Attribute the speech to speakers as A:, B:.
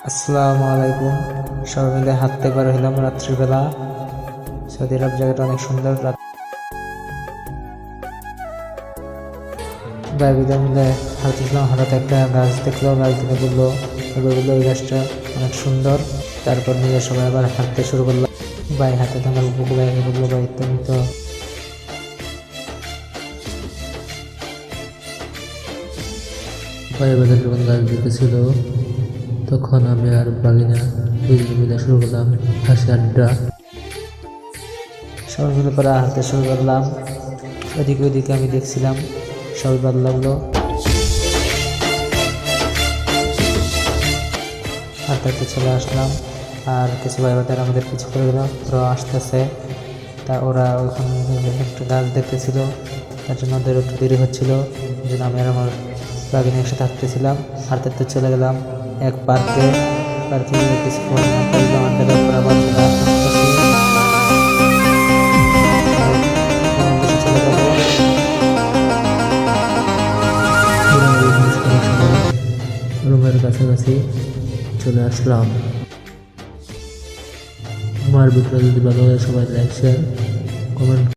A: আসসালামু আলাইকুম। সবাই মিলে হাঁটতে বের হলাম রাত্রিবেলা। সৌদি আরব জায়গাটা অনেক সুন্দর। ভাইবিদের মিলে হাঁটতেছিলাম, হঠাৎ একটা গাছ দেখলো, গাছ থেকে বললো ওই গাছটা অনেক সুন্দর। তারপর মিলে সবাই আবার হাঁটতে শুরু করলাম। ভাই হাতে থাকার বুকু ভাইকে বললো, ভাই তুমি তো
B: ভাইবাদের যখন গাছ দেখেছিল তখন আমি আর বাগিনা দুজনে মিলে শুরু করলাম হাসি আড্ডা।
A: সবাই মিলে পরে হাঁটতে শুরু করলাম। ওদিকে ওদিকে আমি দেখছিলাম, সবাই ভালো লাগলো। হাঁটতে হাঁটতে চলে আসলাম, আর কিছু ভাই বাদের আমাদের পিছু করে দিল, ওরা আসতেছে। তা ওরা ওখানে একটা গাছ দেখতেছিল, তার জন্য ওদের একটু দেরি হচ্ছিল। ওই জন্য আমি আর আমার বাগিনী একসাথে হাঁটতেছিলাম। হাঁটতে হাঁটতে চলে গেলাম এক পার্কে। পার্কে গিয়ে কিছুক্ষণ আড্ডা দিলাম, আড্ডা দেওয়ার পর আবার চলে আসলাম চলে যাবো।
B: রুমের কাছাকাছি চলে আসলাম। আমার ভিডিও যদি ভালো হয় সবাই লাইক শেয়ার কমেন্ট